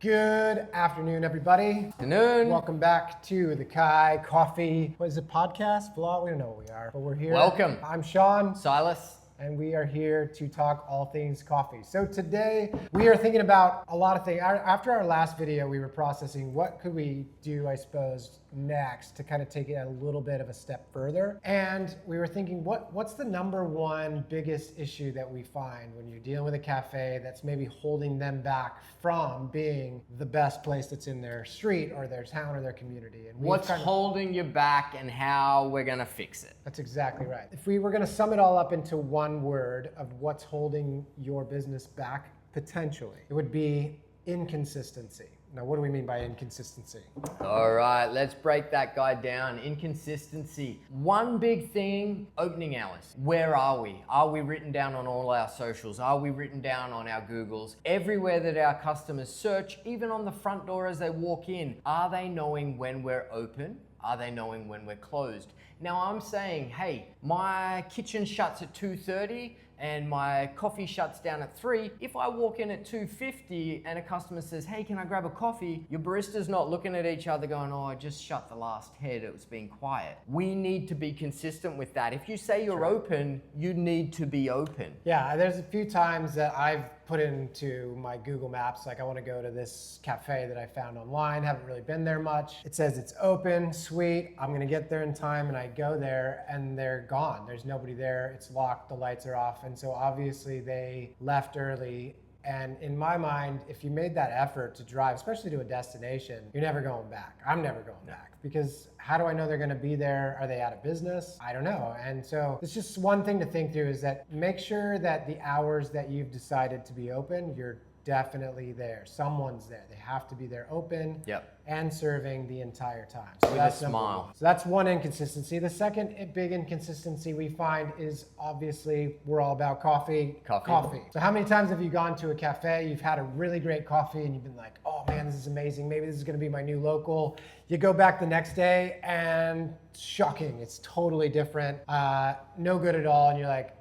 Good afternoon, everybody. Afternoon. Welcome back to the Kai Coffee. What is it, podcast, vlog? We don't know what we are, but we're here. Welcome. I'm Sean, Silas. and we are here to talk all things coffee. So today we are thinking about a lot of things. After our last video, we were processing what could we do, I suppose, next to kind of take it a little bit of a step further. And we were thinking, what's the number one biggest issue that we find when you're dealing with a cafe that's maybe holding them back from being the best place that's in their street or their town or their community? And What's holding you back and how we're going to fix it? That's exactly right. If we were going to sum it all up into one word of what's holding your business back potentially, it would be inconsistency. Now, what do we mean by inconsistency? All right, let's break that guy down. Inconsistency. One big thing, opening hours. Where are we? Are we written down on all our socials? Are we written down on our Googles? Everywhere that our customers search, even on the front door as they walk in, are they knowing when we're open? Are they knowing when we're closed? Now I'm saying, hey, my kitchen shuts at 2:30 and my coffee shuts down at 3. If I walk in at 2:50 and a customer says, hey, can I grab a coffee? Your barista's not looking at each other going, oh, I just shut the last head, it was being quiet. We need to be consistent with that. If you say you're open, you need to be open. Yeah, there's a few times that I've put into my Google Maps, like I want to go to this cafe that I found online, haven't really been there much. It says it's open, sweet, I'm gonna get there in time, and I go there and they're gone. There's nobody there, it's locked, the lights are off, and so obviously they left early. And in my mind, if you made that effort to drive, especially to a destination, you're never going back. I'm never going back, because how do I know they're gonna be there? Are they out of business? I don't know. And so it's just one thing to think through, is that make sure that the hours that you've decided to be open, you're definitely there. Someone's there. They have to be there open and serving the entire time. So With a smile. So that's one inconsistency. The second big inconsistency we find is, obviously, we're all about coffee. Coffee. So how many times have you gone to a cafe, you've had a really great coffee and you've been like, oh man, this is amazing. Maybe this is gonna be my new local. You go back the next day and shocking, it's totally different. No good at all. And you're like,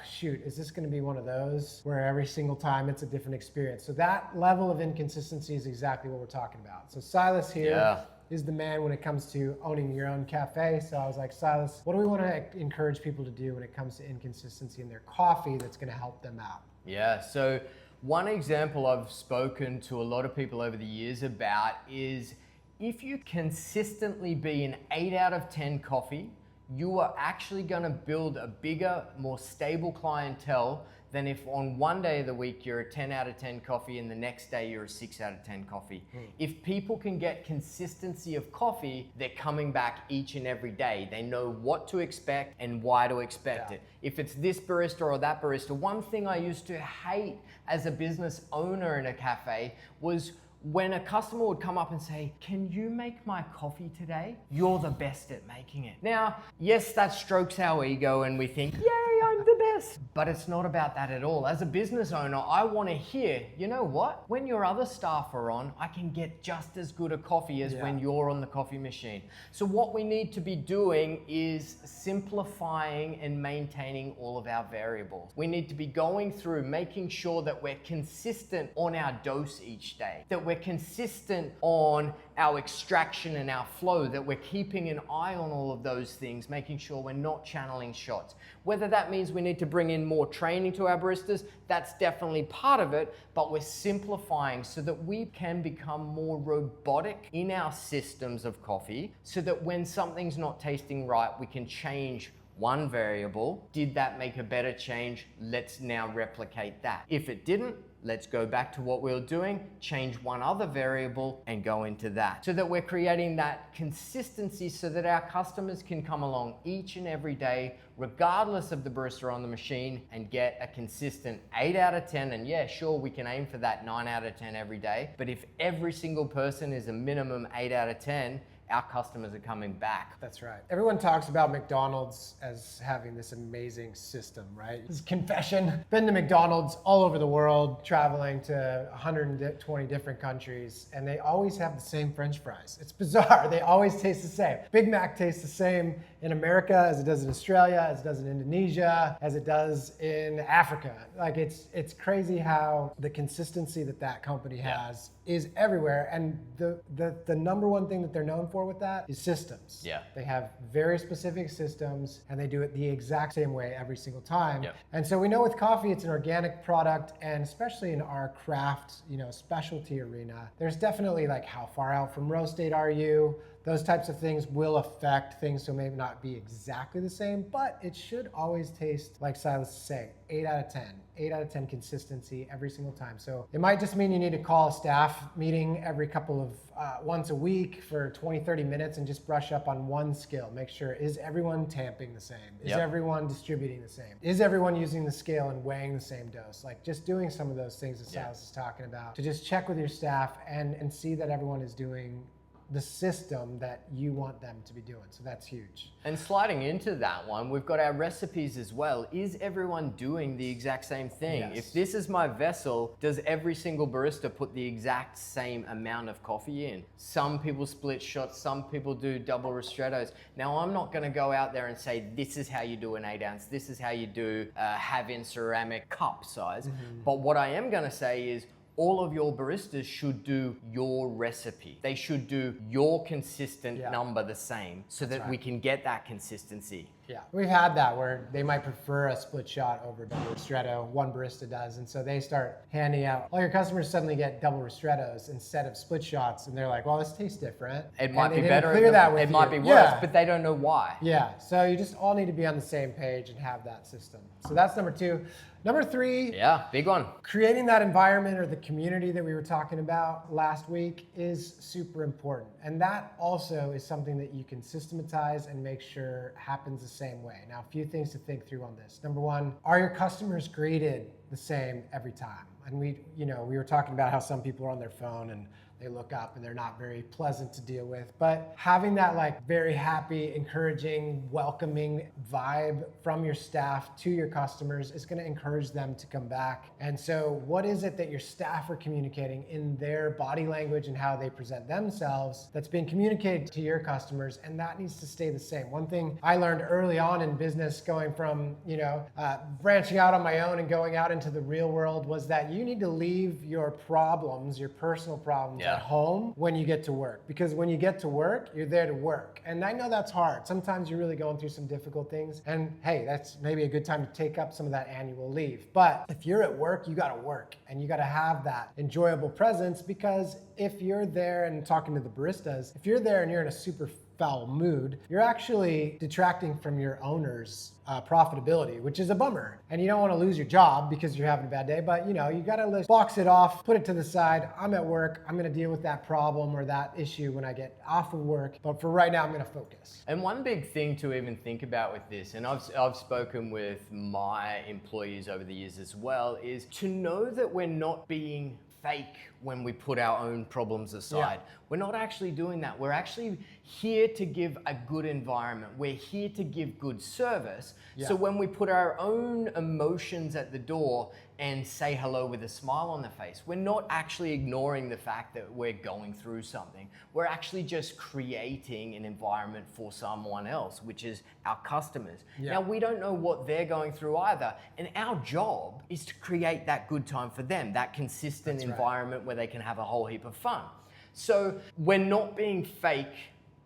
shoot, is this gonna be one of those where every single time it's a different experience? So that level of inconsistency is exactly what we're talking about. So Silas here is the man when it comes to owning your own cafe. So I was like, Silas, what do we wanna encourage people to do when it comes to inconsistency in their coffee that's gonna help them out? Yeah, so one example I've spoken to a lot of people over the years about is, if you consistently be an 8 out of 10 coffee, you are actually gonna build a bigger, more stable clientele than if on one day of the week you're a 10 out of 10 coffee and the next day you're a 6 out of 10 coffee. If people can get consistency of coffee, they're coming back each and every day. They know what to expect and why to expect it. If it's this barista or that barista, one thing I used to hate as a business owner in a cafe was when a customer would come up and say, can you make my coffee today? You're the best at making it. Now, yes, that strokes our ego and we think, yay, I'm the best. But it's not about that at all. As a business owner, I want to hear, you know what? When your other staff are on, I can get just as good a coffee as when you're on the coffee machine. So what we need to be doing is simplifying and maintaining all of our variables. We need to be going through making sure that we're consistent on our dose each day, that we're consistent on our extraction and our flow, that we're keeping an eye on all of those things, making sure we're not channeling shots. Whether that means we need to bring in more training to our baristas, that's definitely part of it, but we're simplifying so that we can become more robotic in our systems of coffee, so that when something's not tasting right, we can change one variable. Did that make a better change? Let's now replicate that. If it didn't, let's go back to what we were doing, change one other variable and go into that. So that we're creating that consistency so that our customers can come along each and every day, regardless of the barista on the machine, and get a consistent 8 out of 10. And yeah, sure, we can aim for that 9 out of 10 every day. But if every single person is a minimum 8 out of 10, our customers are coming back. That's right. Everyone talks about McDonald's as having this amazing system, right? This is confession. Been to McDonald's all over the world, traveling to 120 different countries, and they always have the same French fries. It's bizarre. They always taste the same. Big Mac tastes the same in America as it does in Australia, as it does in Indonesia, as it does in Africa. Like it's crazy how the consistency that company has is everywhere. And the number one thing that they're known for with that is systems. Yeah. They have very specific systems and they do it the exact same way every single time. Yep. And so we know with coffee, it's an organic product, and especially in our craft, specialty arena, there's definitely like how far out from roast date are you? Those types of things will affect things, so maybe not be exactly the same, but it should always taste, like Silas is saying, 8 out of 10. 8 out of 10 consistency every single time. So it might just mean you need to call a staff meeting every couple of, once a week for 20, 30 minutes and just brush up on one skill. Make sure, is everyone tamping the same? Is everyone distributing the same? Is everyone using the scale and weighing the same dose? Like just doing some of those things that Silas is talking about to just check with your staff and see that everyone is doing the system that you want them to be doing. So that's huge. And sliding into that one, we've got our recipes as well. Is everyone doing the exact same thing? Yes. If this is my vessel, does every single barista put the exact same amount of coffee in? Some people split shots, some people do double ristrettos. Now, I'm not gonna go out there and say, this is how you do an 8 ounce, this is how you do have in ceramic cup size. But what I am gonna say is, all of your baristas should do your recipe. They should do your consistent number the same so that we can get that consistency. Yeah, we've had that where they might prefer a split shot over double ristretto. One barista does, and so they start handing out. All your customers suddenly get double ristrettos instead of split shots, and they're like, "Well, this tastes different." It might be didn't better. Clear that with it you. might be worse, Yeah. but they don't know why. Yeah, so you just all need to be on the same page and have that system. So that's number 2. Number 3. Yeah, big one. Creating that environment or the community that we were talking about last week is super important. And that also is something that you can systematize and make sure happens the same way. Now, a few things to think through on this. Number 1, are your customers greeted the same every time? And we were talking about how some people are on their phone and they look up and they're not very pleasant to deal with. But having that like very happy, encouraging, welcoming vibe from your staff to your customers is going to encourage them to come back. And so what is it that your staff are communicating in their body language and how they present themselves that's being communicated to your customers? And that needs to stay the same. One thing I learned early on in business, going from, branching out on my own and going out into the real world, was that you need to leave your problems, your personal problems, at home when you get to work. Because when you get to work, you're there to work. And I know that's hard. Sometimes you're really going through some difficult things. And hey, that's maybe a good time to take up some of that annual leave. But if you're at work, you gotta work. And you gotta have that enjoyable presence, because if you're there and talking to the baristas, if you're there and you're in a super foul mood, you're actually detracting from your owner's profitability, which is a bummer. And you don't want to lose your job because you're having a bad day, but you gotta box it off, put it to the side. I'm at work, I'm gonna deal with that problem or that issue when I get off of work, but for right now, I'm gonna focus. And one big thing to even think about with this, and I've spoken with my employees over the years as well, is to know that we're not being fake when we put our own problems aside. We're not actually doing that. We're actually here to give a good environment. We're here to give good service. So when we put our own emotions at the door and say hello with a smile on the face, we're not actually ignoring the fact that we're going through something. We're actually just creating an environment for someone else, which is our customers. Now, we don't know what they're going through either. And our job is to create that good time for them, that consistent environment where they can have a whole heap of fun. So we're not being fake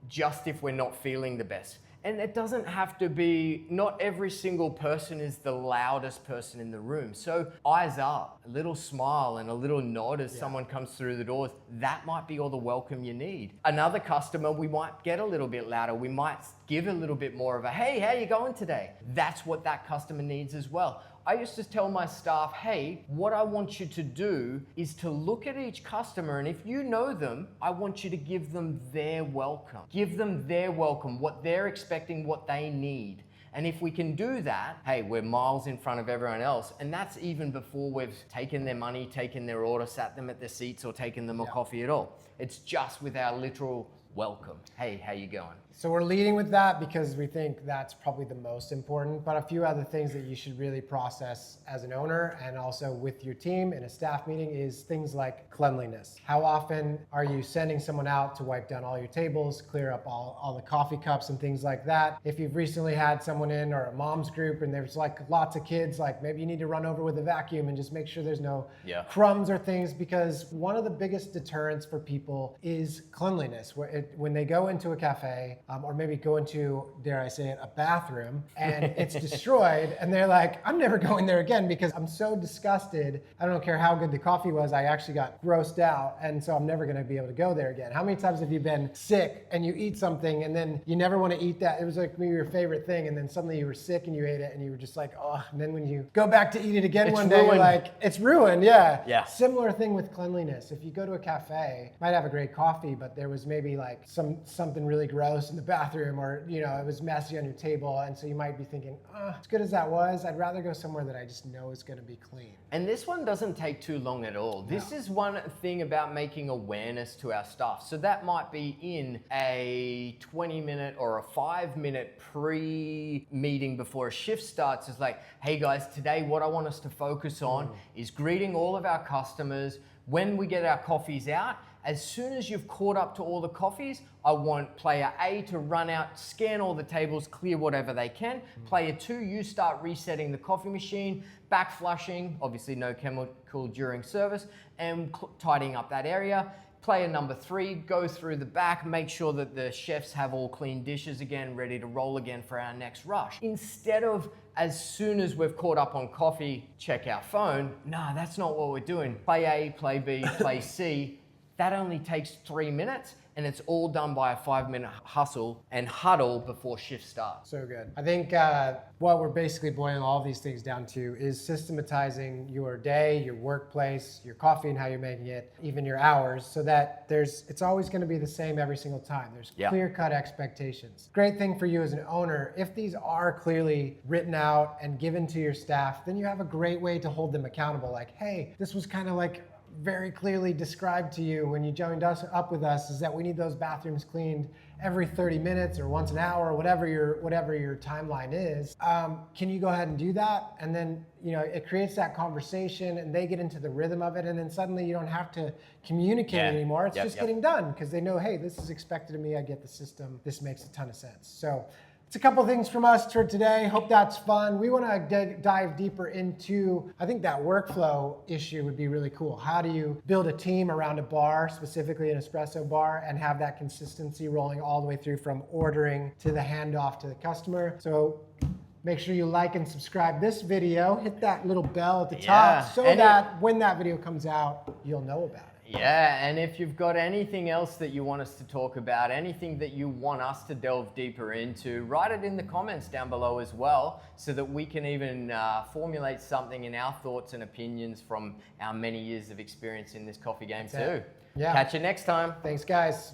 just if we're not feeling the best. And it doesn't have to be, not every single person is the loudest person in the room. So eyes up, a little smile and a little nod as someone comes through the doors, that might be all the welcome you need. Another customer, we might get a little bit louder. We might give a little bit more of a, hey, how you going today? That's what that customer needs as well. I used to tell my staff, hey, what I want you to do is to look at each customer, and if you know them, I want you to give them their welcome. Give them their welcome, what they're expecting, what they need. And if we can do that, hey, we're miles in front of everyone else. And that's even before we've taken their money, taken their order, sat them at their seats, or taken them a coffee at all. It's just with our literal welcome. Hey, how you going? So we're leading with that because we think that's probably the most important, but a few other things that you should really process as an owner and also with your team in a staff meeting is things like cleanliness. How often are you sending someone out to wipe down all your tables, clear up all the coffee cups and things like that? If you've recently had someone in or a mom's group and there's like lots of kids, like maybe you need to run over with a vacuum and just make sure there's no crumbs or things, because one of the biggest deterrents for people is cleanliness. When they go into a cafe, or maybe go into, dare I say it, a bathroom, and it's destroyed, and they're like, I'm never going there again because I'm so disgusted. I don't care how good the coffee was, I actually got grossed out, and so I'm never gonna be able to go there again. How many times have you been sick and you eat something and then you never wanna eat that? It was like maybe your favorite thing, and then suddenly you were sick and you ate it and you were just like, oh, and then when you go back to eat it again one day, you're like, it's ruined, yeah. Similar thing with cleanliness. If you go to a cafe, might have a great coffee, but there was maybe like something really gross in the bathroom, or it was messy on your table, and so you might be thinking, as good as that was, I'd rather go somewhere that I just know is going to be clean. And this one doesn't take too long at all. This is one thing about making awareness to our staff. So that might be in a 20-minute or a 5-minute pre-meeting before a shift starts. It's like, hey guys, today what I want us to focus on is greeting all of our customers. When we get our coffees out, as soon as you've caught up to all the coffees, I want player A to run out, scan all the tables, clear whatever they can. Player 2, you start resetting the coffee machine, back flushing, obviously no chemical during service, and tidying up that area. Player number 3, go through the back, make sure that the chefs have all clean dishes again, ready to roll again for our next rush. Instead of, as soon as we've caught up on coffee, check our phone. Nah, that's not what we're doing. Play A, play B, play C. That only takes 3 minutes, and it's all done by a 5-minute hustle and huddle before shift starts. So good. I think what we're basically boiling all of these things down to is systematizing your day, your workplace, your coffee and how you're making it, even your hours, so that it's always going to be the same every single time. There's clear-cut expectations. Great thing for you as an owner, if these are clearly written out and given to your staff, then you have a great way to hold them accountable. Like, hey, this was kind of like very clearly described to you when you joined us up with us, is that we need those bathrooms cleaned every 30 minutes or once an hour, or whatever your timeline is. Can you go ahead and do that? And then it creates that conversation, and they get into the rhythm of it, and then suddenly you don't have to communicate anymore. It's just getting done because they know, hey, this is expected of me. I get the system. This makes a ton of sense. So it's a couple things from us for today. Hope that's fun. We want to dive deeper into, I think that workflow issue would be really cool. How do you build a team around a bar, specifically an espresso bar, and have that consistency rolling all the way through from ordering to the handoff to the customer? So make sure you like and subscribe this video. Hit that little bell at the top so that when that video comes out, you'll know about it. Yeah, and if you've got anything else that you want us to talk about, anything that you want us to delve deeper into, write it in the comments down below as well, so that we can even formulate something in our thoughts and opinions from our many years of experience in this coffee game too. Yeah. Catch you next time. Thanks, guys.